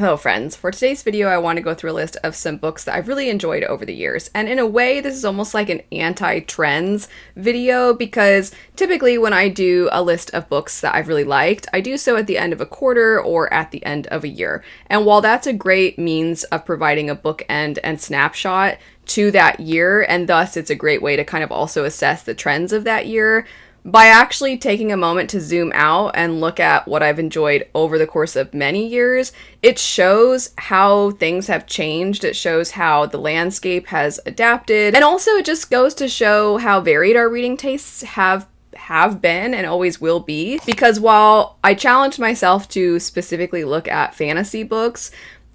Hello friends, for today's video I want to go through a list of some books that I've really enjoyed over the years, and in a way this is almost like an anti-trends video because typically when I do a list of books that I've really liked, I do so at the end of a quarter or at the end of a year. And while that's a great means of providing a bookend and snapshot to that year, and thus it's a great way to kind of also assess the trends of that year, by actually taking a moment to zoom out and look at what I've enjoyed over the course of many years, it shows how things have changed. It shows how the landscape has adapted. And also it just goes to show how varied our reading tastes have been and always will be. Because while I challenged myself to specifically look at fantasy books,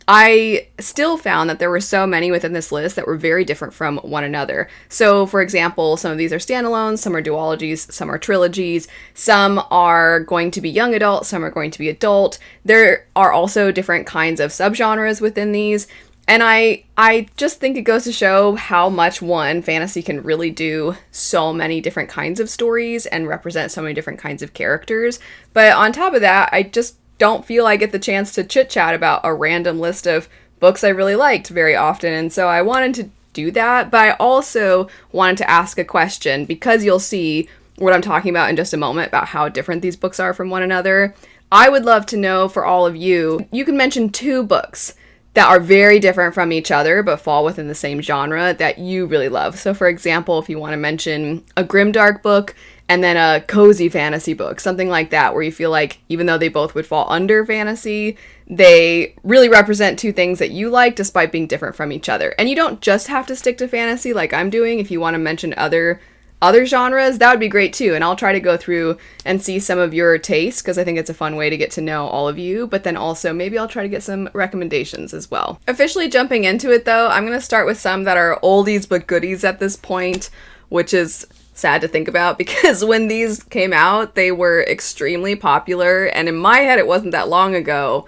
I still found that there were so many within this list that were very different from one another. So, for example, some of these are standalones, some are duologies, some are trilogies, some are going to be young adult, some are going to be adult. There are also different kinds of subgenres within these. And I just think it goes to show how much, one, fantasy can really do so many different kinds of stories and represent so many different kinds of characters. But on top of that, I just don't feel I get the chance to chit-chat about a random list of books I really liked very often, and so I wanted to do that, but I also wanted to ask a question, because you'll see what I'm talking about in just a moment about how different these books are from one another. I would love to know for all of you, you can mention 2 books that are very different from each other but fall within the same genre that you really love. So for example, if you want to mention a grimdark book and then a cozy fantasy book, something like that, where you feel like even though they both would fall under fantasy, they really represent 2 things that you like despite being different from each other. And you don't just have to stick to fantasy like I'm doing. If you want to mention other genres, that would be great too. And I'll try to go through and see some of your tastes because I think it's a fun way to get to know all of you, but then also maybe I'll try to get some recommendations as well. Officially jumping into it though, I'm going to start with some that are oldies but goodies at this point, which is sad to think about because when these came out, they were extremely popular, and in my head it wasn't that long ago,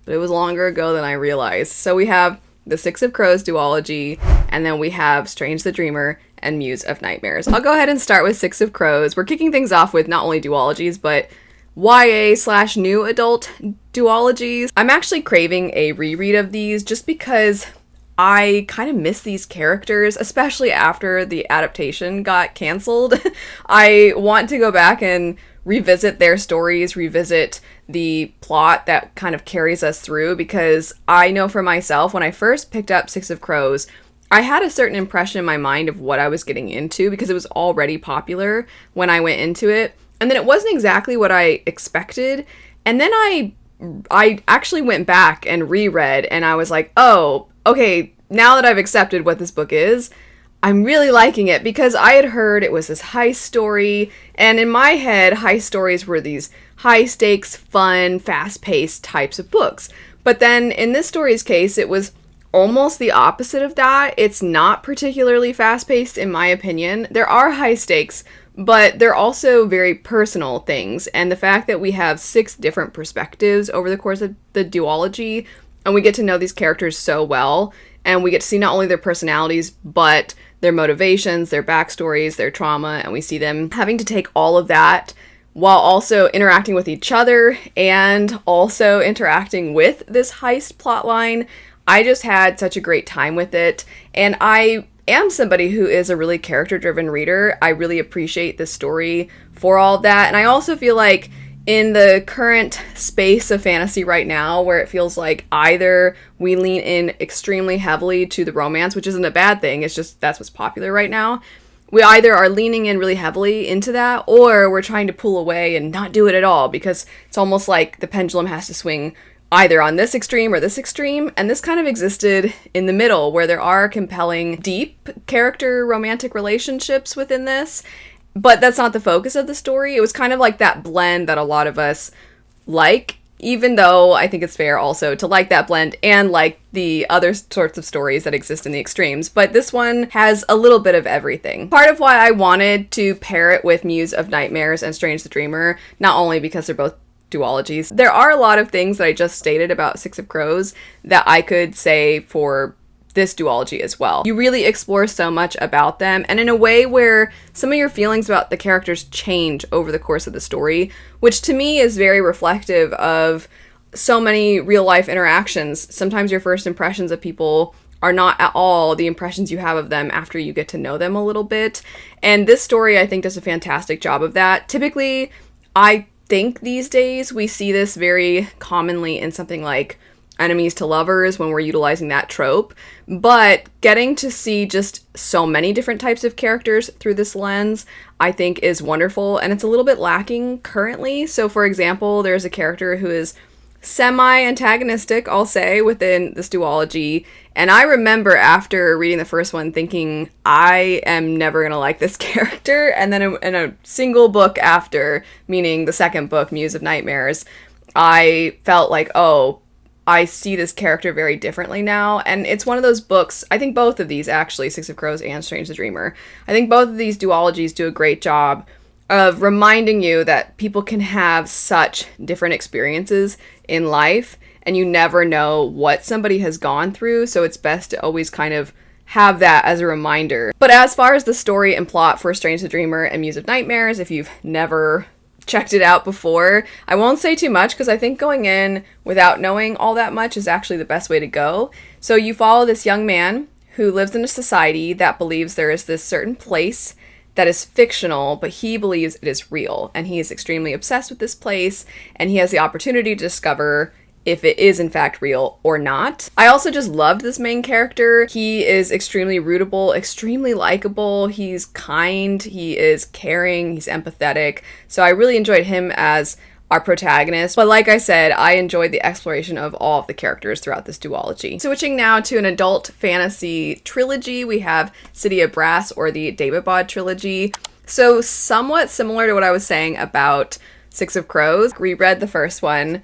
but it was longer ago than I realized. So we have the Six of Crows duology, and then we have Strange the Dreamer and Muse of Nightmares. I'll go ahead and start with Six of Crows. We're kicking things off with not only duologies, but YA/new adult duologies. I'm actually craving a reread of these just because I kind of miss these characters, especially after the adaptation got canceled. I want to go back and revisit their stories, revisit the plot that kind of carries us through, because I know for myself, when I first picked up Six of Crows, I had a certain impression in my mind of what I was getting into because it was already popular when I went into it. And then it wasn't exactly what I expected. And then I actually went back and reread, and I was like, oh, okay, now that I've accepted what this book is, I'm really liking it, because I had heard it was this heist story, and in my head, heist stories were these high-stakes, fun, fast-paced types of books. But then in this story's case, it was almost the opposite of that. It's not particularly fast-paced, in my opinion. There are high stakes, but they're also very personal things, and the fact that we have 6 different perspectives over the course of the duology, and we get to know these characters so well, and we get to see not only their personalities, but their motivations, their backstories, their trauma, and we see them having to take all of that while also interacting with each other and also interacting with this heist plotline. I just had such a great time with it, and I am somebody who is a really character-driven reader. I really appreciate the story for all of that, and I also feel like in the current space of fantasy right now, where it feels like either we lean in extremely heavily to the romance, which isn't a bad thing, it's just that's what's popular right now. We either are leaning in really heavily into that, or we're trying to pull away and not do it at all, because it's almost like the pendulum has to swing either on this extreme or this extreme, and this kind of existed in the middle, where there are compelling, deep character romantic relationships within this, but that's not the focus of the story. It was kind of like that blend that a lot of us like, even though I think it's fair also to like that blend and like the other sorts of stories that exist in the extremes. But this one has a little bit of everything. Part of why I wanted to pair it with Muse of Nightmares and Strange the Dreamer, not only because they're both duologies, there are a lot of things that I just stated about Six of Crows that I could say for this duology as well. You really explore so much about them, and in a way where some of your feelings about the characters change over the course of the story, which to me is very reflective of so many real life interactions. Sometimes your first impressions of people are not at all the impressions you have of them after you get to know them a little bit. And this story, I think, does a fantastic job of that. Typically, I think these days we see this very commonly in something like enemies to lovers when we're utilizing that trope, but getting to see just so many different types of characters through this lens, I think, is wonderful, and it's a little bit lacking currently. So for example, there's a character who is semi-antagonistic, I'll say, within this duology, and I remember after reading the first one thinking, I am never gonna like this character, and then in a single book after, meaning the second book, Muse of Nightmares, I felt like, oh, I see this character very differently now. And it's one of those books, I think both of these actually, Six of Crows and Strange the Dreamer, I think both of these duologies do a great job of reminding you that people can have such different experiences in life, and you never know what somebody has gone through, so it's best to always kind of have that as a reminder. But as far as the story and plot for Strange the Dreamer and Muse of Nightmares, if you've never checked it out before, I won't say too much because I think going in without knowing all that much is actually the best way to go. So you follow this young man who lives in a society that believes there is this certain place that is fictional, but he believes it is real, and he is extremely obsessed with this place, and he has the opportunity to discover if it is in fact real or not. I also just loved this main character. He is extremely rootable, extremely likable, he's kind, he is caring, he's empathetic, so I really enjoyed him as our protagonist. But like I said, I enjoyed the exploration of all of the characters throughout this duology. Switching now to an adult fantasy trilogy, we have City of Brass, or the David trilogy. So somewhat similar to what I was saying about Six of Crows. Reread the first one,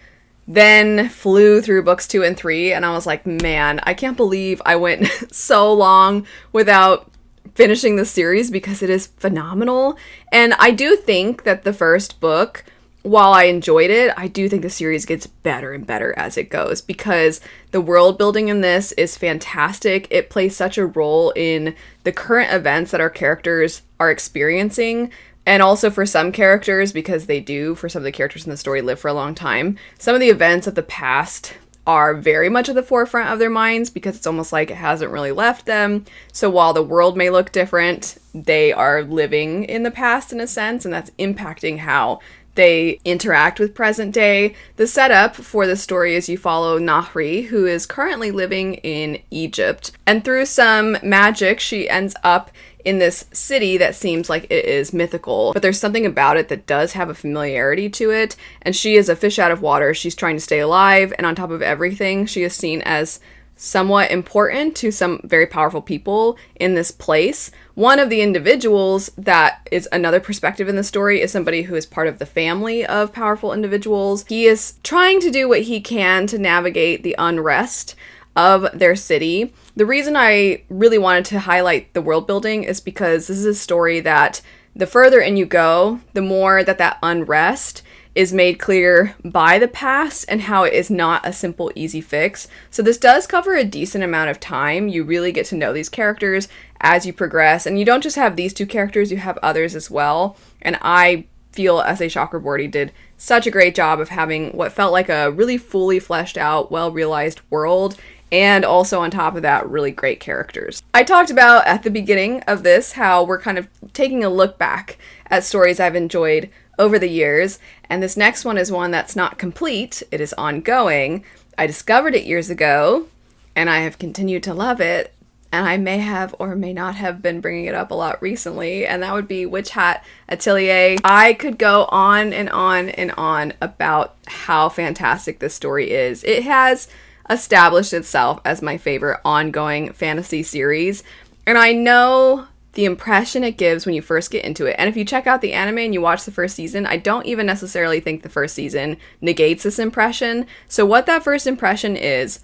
then flew through books 2 and 3, and I was like, man, I can't believe I went so long without finishing the series because it is phenomenal. And I do think that the first book, while I enjoyed it, I do think the series gets better and better as it goes because the world building in this is fantastic. It plays such a role in the current events that our characters are experiencing. And also for some characters, because they do, for some of the characters in the story, live for a long time, some of the events of the past are very much at the forefront of their minds because it's almost like it hasn't really left them. So while the world may look different, they are living in the past in a sense, and that's impacting how they interact with present day. The setup for the story is you follow Nahri, who is currently living in Egypt, and through some magic, she ends up in this city that seems like it is mythical, but there's something about it that does have a familiarity to it, and she is a fish out of water. She's trying to stay alive, and on top of everything, she is seen as somewhat important to some very powerful people in this place. One of the individuals that is another perspective in the story is somebody who is part of the family of powerful individuals. He is trying to do what he can to navigate the unrest of their city. The reason I really wanted to highlight the world building is because this is a story that the further in you go, the more that unrest is made clear by the past and how it is not a simple, easy fix. So this does cover a decent amount of time. You really get to know these characters as you progress. And you don't just have these two characters, you have others as well. And I feel as a Chakraborty did such a great job of having what felt like a really fully fleshed out, well-realized world. And also on top of that, really great characters. I talked about at the beginning of this how we're kind of taking a look back at stories I've enjoyed over the years, and this next one is one that's not complete, it is ongoing. I discovered it years ago, and I have continued to love it, and I may have or may not have been bringing it up a lot recently, and that would be Hat Atelier. I could go on and on and on about how fantastic this story is. It has established itself as my favorite ongoing fantasy series, and I know the impression it gives when you first get into it. And if you check out the anime and you watch the first season, I don't even necessarily think the first season negates this impression. So what that first impression is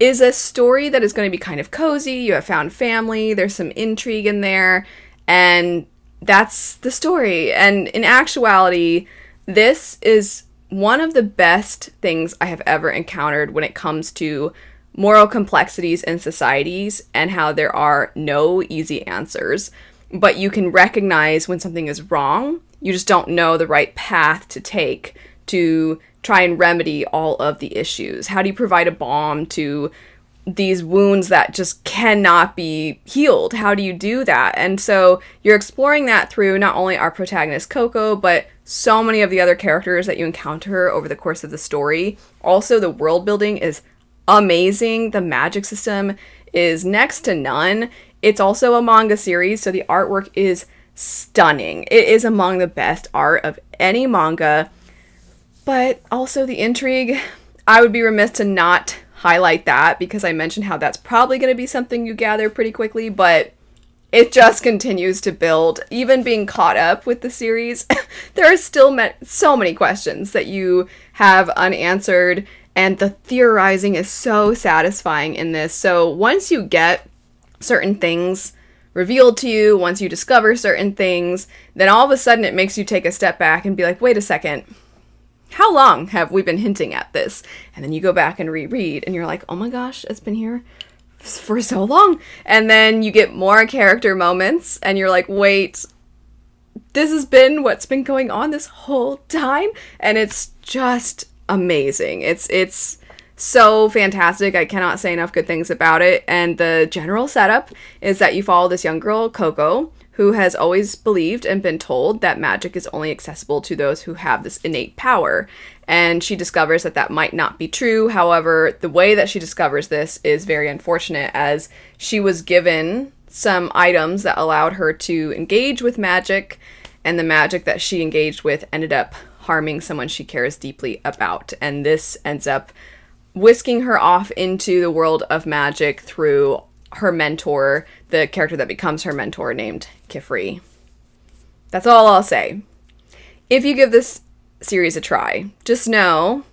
a story that is going to be kind of cozy. You have found family, there's some intrigue in there, and that's the story. And in actuality, this is one of the best things I have ever encountered when it comes to moral complexities in societies and how there are no easy answers, but you can recognize when something is wrong. You just don't know the right path to take to try and remedy all of the issues? How do you provide a balm to these wounds that just cannot be healed? How do you do that? And so you're exploring that through not only our protagonist Coco, but so many of the other characters that you encounter over the course of the story. Also, the world building is amazing. The magic system is next to none. It's also a manga series, so the artwork is stunning. It is among the best art of any manga, but also the intrigue. I would be remiss to not highlight that, because I mentioned how that's probably going to be something you gather pretty quickly, but it just continues to build. Even being caught up with the series, there are still so many questions that you have unanswered, and the theorizing is so satisfying in this. So once you get certain things revealed to you, once you discover certain things, then all of a sudden it makes you take a step back and be like, wait a second, how long have we been hinting at this? And then you go back and reread, and you're like, oh my gosh, it's been here for so long. And then you get more character moments, and you're like, wait, this has been what's been going on this whole time? And it's just amazing. It's so fantastic. I cannot say enough good things about it. And the general setup is that you follow this young girl, Coco, who has always believed and been told that magic is only accessible to those who have this innate power. And she discovers that that might not be true. However, the way that she discovers this is very unfortunate, as she was given some items that allowed her to engage with magic, and the magic that she engaged with ended up harming someone she cares deeply about. And this ends up whisking her off into the world of magic through her mentor, the character that becomes her mentor, named Kifri. That's all I'll say. If you give this series a try, just know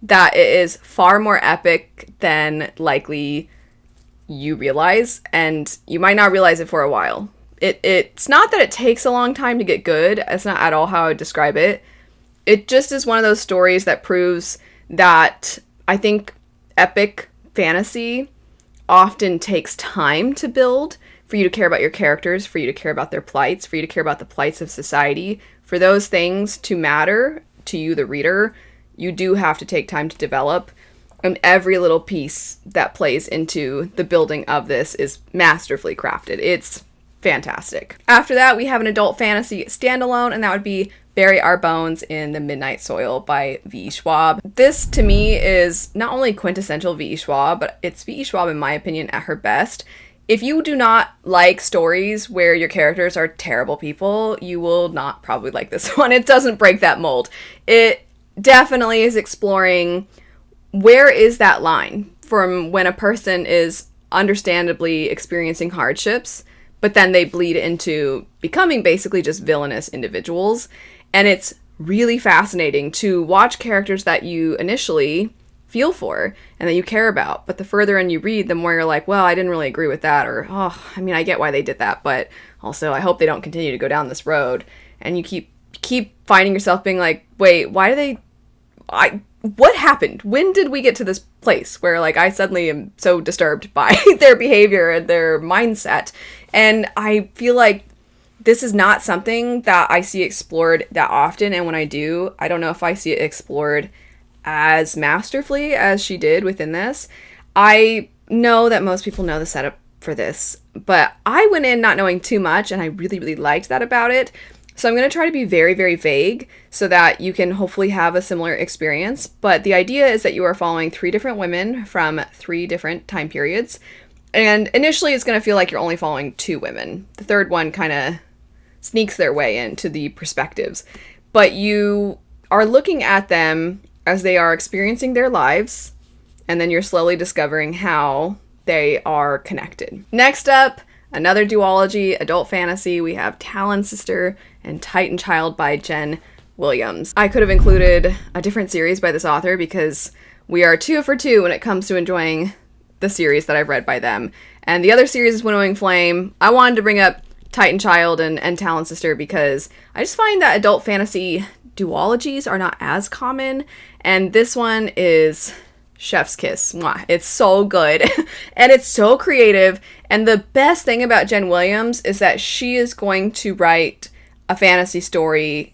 that it is far more epic than likely you realize, and you might not realize it for a while. It's not that it takes a long time to get good. That's not at all how I would describe it. It just is one of those stories that proves that I think epic fantasy often takes time to build, for you to care about your characters, for you to care about their plights, for you to care about the plights of society. For those things to matter to you, the reader, you do have to take time to develop. And every little piece that plays into the building of this is masterfully crafted. It's fantastic. After that, we have an adult fantasy standalone, and that would be Bury Our Bones in the Midnight Soil by V. Schwab. This, to me, is not only quintessential V. Schwab, but it's V. Schwab, in my opinion, at her best. If you do not like stories where your characters are terrible people, you will not probably like this one. It doesn't break that mold. It definitely is exploring where is that line from when a person is understandably experiencing hardships, but then they bleed into becoming basically just villainous individuals. And it's really fascinating to watch characters that you initially feel for and that you care about, but the further in you read, the more you're like, well, I didn't really agree with that, or, oh, I mean, I get why they did that, but also I hope they don't continue to go down this road. And you keep finding yourself being like, wait, what happened? When did we get to this place where, like, I suddenly am so disturbed by their behavior and their mindset? And I feel like this is not something that I see explored that often, and when I do, I don't know if I see it explored as masterfully as she did within this. I know that most people know the setup for this, but I went in not knowing too much, and I really, really liked that about it. So I'm going to try to be very, very vague so that you can hopefully have a similar experience. But the idea is that you are following 3 different women from 3 different time periods. And initially it's going to feel like you're only following 2 women. The third one kind of sneaks their way into the perspectives. But you are looking at them as they are experiencing their lives, and then you're slowly discovering how they are connected. Next up, another duology, adult fantasy. We have Talonsister and Titan Child by Jen Williams. I could have included a different series by this author because we are 2 for 2 when it comes to enjoying the series that I've read by them. And the other series is Winnowing Flame. I wanted to bring up Titan Child and Talonsister because I just find that adult fantasy duologies are not as common, and this one is chef's kiss. Mwah. It's so good and it's so creative, and the best thing about Jen Williams is that she is going to write a fantasy story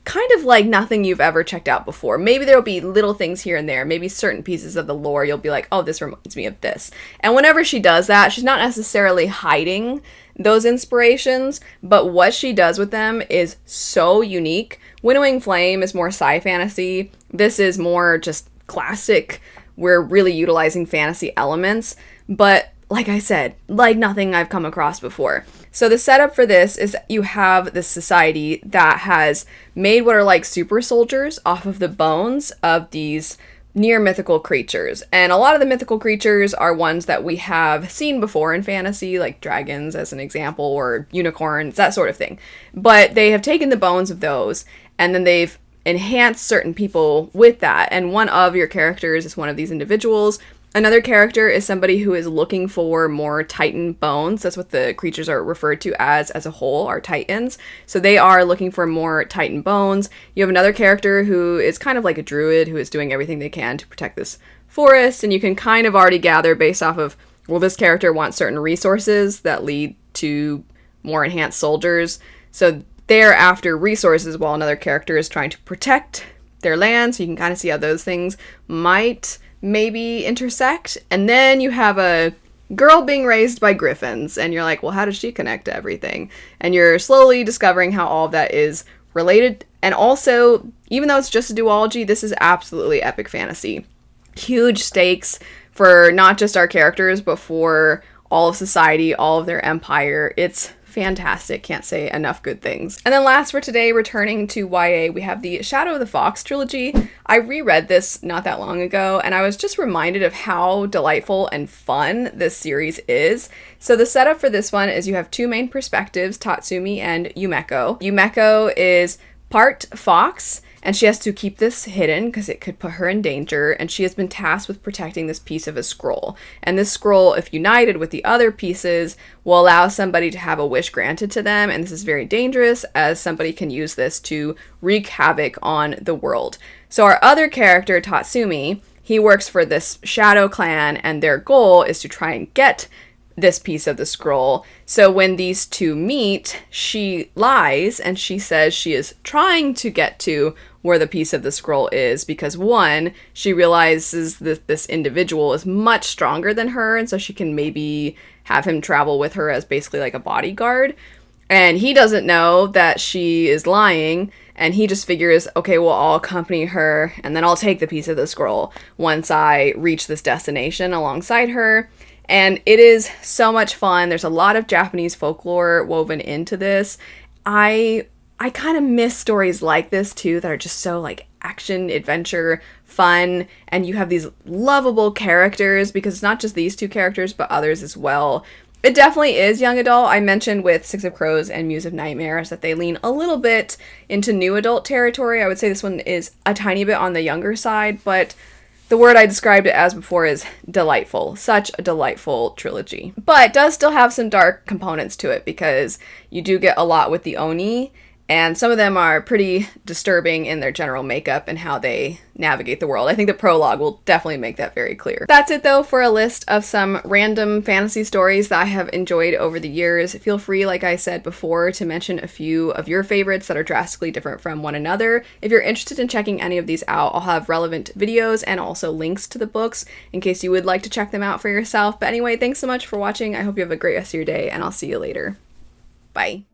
kind of like nothing you've ever checked out before. Maybe there'll be little things here and there, maybe certain pieces of the lore you'll be like, oh, this reminds me of this. And whenever she does that, she's not necessarily hiding those inspirations, but what she does with them is so unique. Winnowing Flame is more sci fantasy. This is more just classic. We're really utilizing fantasy elements, but like I said, like nothing I've come across before. So the setup for this is you have this society that has made what are like super soldiers off of the bones of these near mythical creatures. And a lot of the mythical creatures are ones that we have seen before in fantasy, like dragons as an example, or unicorns, that sort of thing. But they have taken the bones of those, and then they've enhanced certain people with that. And one of your characters is one of these individuals. Another character is somebody who is looking for more Titan bones. That's what the creatures are referred to as a whole, are Titans. So they are looking for more Titan bones. You have another character who is kind of like a druid who is doing everything they can to protect this forest. And you can kind of already gather based off of, well, this character wants certain resources that lead to more enhanced soldiers. So they're after resources while another character is trying to protect their land. So you can kind of see how those things might maybe intersect. And then you have a girl being raised by griffins, and you're like, well, how does she connect to everything? And you're slowly discovering how all of that is related. And also, even though it's just a duology, this is absolutely epic fantasy. Huge stakes for not just our characters, but for all of society, all of their empire. It's fantastic. Can't say enough good things. And then last for today, returning to YA, we have the Shadow of the Fox trilogy. I reread this not that long ago, and I was just reminded of how delightful and fun this series is. So the setup for this one is you have two main perspectives, Tatsumi and Yumeko. Yumeko is part fox, and she has to keep this hidden because it could put her in danger, and she has been tasked with protecting this piece of a scroll. And this scroll, if united with the other pieces, will allow somebody to have a wish granted to them, and this is very dangerous as somebody can use this to wreak havoc on the world. So our other character, Tatsumi, he works for this shadow clan, and their goal is to try and get this piece of the scroll. So when these two meet, she lies and she says she is trying to get to where the piece of the scroll is because, one, she realizes that this individual is much stronger than her, and so she can maybe have him travel with her as basically like a bodyguard. And he doesn't know that she is lying, and he just figures, okay, well, I'll accompany her, and then I'll take the piece of the scroll once I reach this destination alongside her. And it is so much fun. There's a lot of Japanese folklore woven into this. I kind of miss stories like this too that are just so like action, adventure, fun, and you have these lovable characters because it's not just these two characters but others as well. It definitely is young adult. I mentioned with Six of Crows and Muse of Nightmares that they lean a little bit into new adult territory. I would say this one is a tiny bit on the younger side, but the word I described it as before is delightful. Such a delightful trilogy. But it does still have some dark components to it because you do get a lot with the Oni, and some of them are pretty disturbing in their general makeup and how they navigate the world. I think the prologue will definitely make that very clear. That's it though for a list of some random fantasy stories that I have enjoyed over the years. Feel free, like I said before, to mention a few of your favorites that are drastically different from one another. If you're interested in checking any of these out, I'll have relevant videos and also links to the books in case you would like to check them out for yourself. But anyway, thanks so much for watching. I hope you have a great rest of your day, and I'll see you later. Bye.